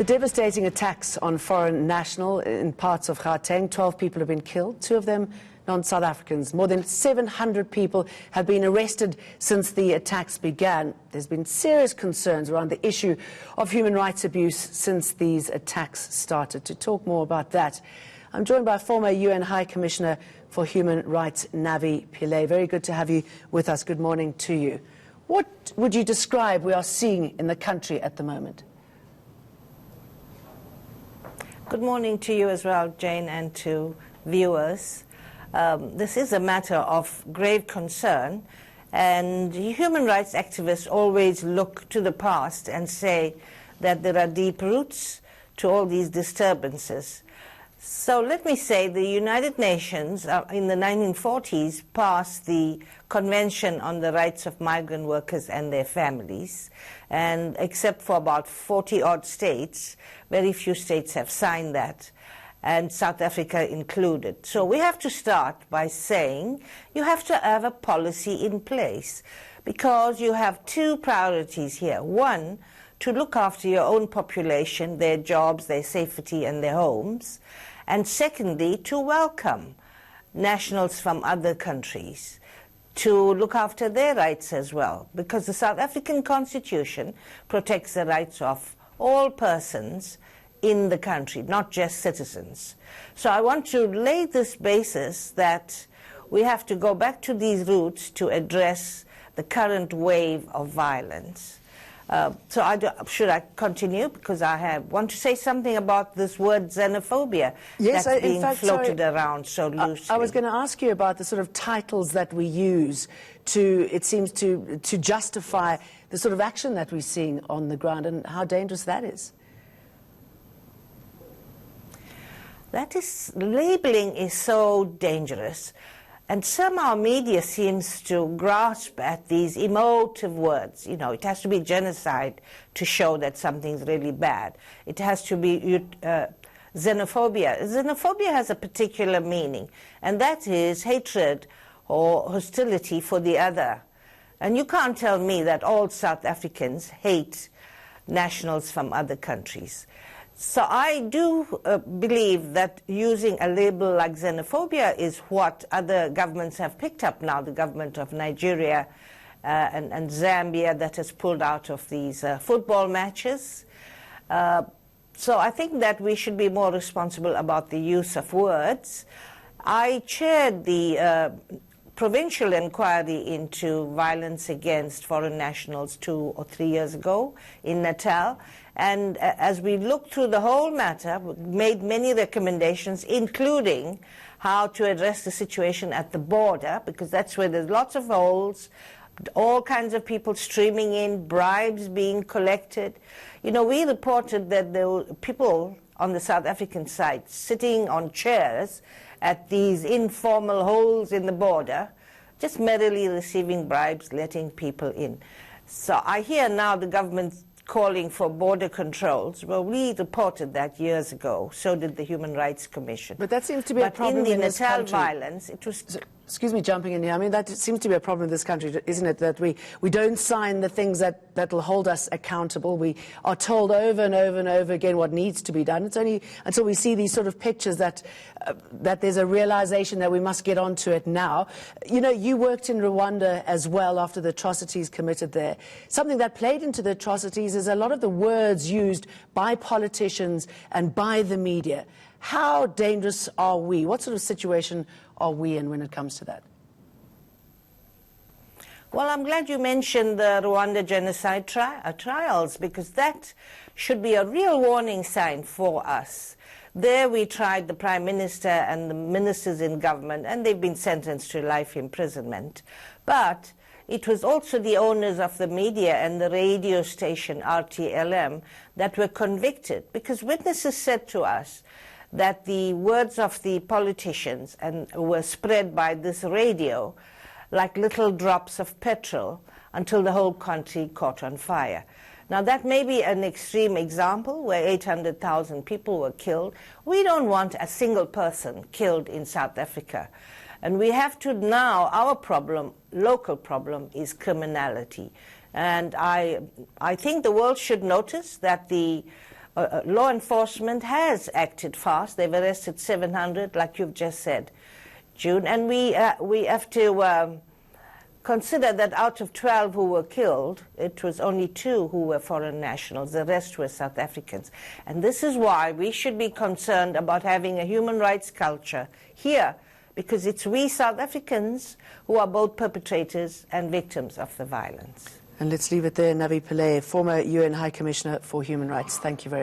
The devastating attacks on foreign nationals in parts of Gauteng, 12 people have been killed, 2 of them non-South Africans. More than 700 people have been arrested since the attacks began. There's been serious concerns around the issue of human rights abuse since these attacks started. To talk more about that, I'm joined by former UN High Commissioner for Human Rights, Navi Pillay. Very good to have you with us. Good morning to you. What would you describe we are seeing in the country at the moment? Good morning to you as well, Jane, and to viewers. This is a matter of grave concern, and human rights activists always look to the past and say that there are deep roots to all these disturbances. So let me say the United Nations in the 1940s passed the Convention on the Rights of Migrant Workers and Their Families, and except for about 40-odd states, very few states have signed that, and South Africa included. So we have to start by saying you have to have a policy in place, because you have 2 priorities here. One, to look after your own population, their jobs, their safety and their homes. And secondly, to welcome nationals from other countries, to look after their rights as well, because the South African Constitution protects the rights of all persons in the country, not just citizens. So I want to lay this basis that we have to go back to these roots to address the current wave of violence. Should I continue? Because I want to say something about this word xenophobia that's being floated around so loosely. I was going to ask you about the sort of titles that we use to, it seems, to justify the sort of action that we're seeing on the ground, and how dangerous that is. Labeling is so dangerous. And somehow media seems to grasp at these emotive words. You know, it has to be genocide to show that something's really bad. It has to be xenophobia. Xenophobia has a particular meaning, and that is hatred or hostility for the other. And you can't tell me that all South Africans hate nationals from other countries. So I do believe that using a label like xenophobia is what other governments have picked up now, the government of Nigeria and Zambia that has pulled out of these football matches. So I think that we should be more responsible about the use of words. I chaired the provincial inquiry into violence against foreign nationals 2 or 3 years ago in Natal. And as we looked through the whole matter, we made many recommendations, including how to address the situation at the border, because that's where there's lots of holes, all kinds of people streaming in, bribes being collected. You know, we reported that there were people on the South African side sitting on chairs at these informal holes in the border, just merrily receiving bribes, letting people in. So I hear now the government calling for border controls. Well, we reported that years ago. So did the Human Rights Commission. But that seems to be a problem in this country. In the Natal violence, it was... Excuse me jumping in here. I mean, that seems to be a problem in this country, isn't it, that we don't sign the things that will hold us accountable. We are told over and over and over again what needs to be done. It's only until we see these sort of pictures that there's a realization that we must get onto it now. You know, you worked in Rwanda as well after the atrocities committed there. Something that played into the atrocities is a lot of the words used by politicians and by the media. How dangerous are we? What sort of situation are we in when it comes to that? Well, I'm glad you mentioned the Rwanda genocide trials, because that should be a real warning sign for us. There we tried the Prime Minister and the ministers in government, and they've been sentenced to life imprisonment. But it was also the owners of the media and the radio station RTLM that were convicted, because witnesses said to us that the words of the politicians were spread by this radio like little drops of petrol until the whole country caught on fire. Now, that may be an extreme example where 800,000 people were killed. We don't want a single person killed in South Africa. And we have to now, our problem, local problem, is criminality. And I think the world should notice that the law enforcement has acted fast. They've arrested 700, like you've just said, June. And we have to consider that out of 12 who were killed, it was only 2 who were foreign nationals. The rest were South Africans. And this is why we should be concerned about having a human rights culture here, because it's we South Africans who are both perpetrators and victims of the violence. And let's leave it there. Navi Pillay, former UN High Commissioner for Human Rights. Thank you very much.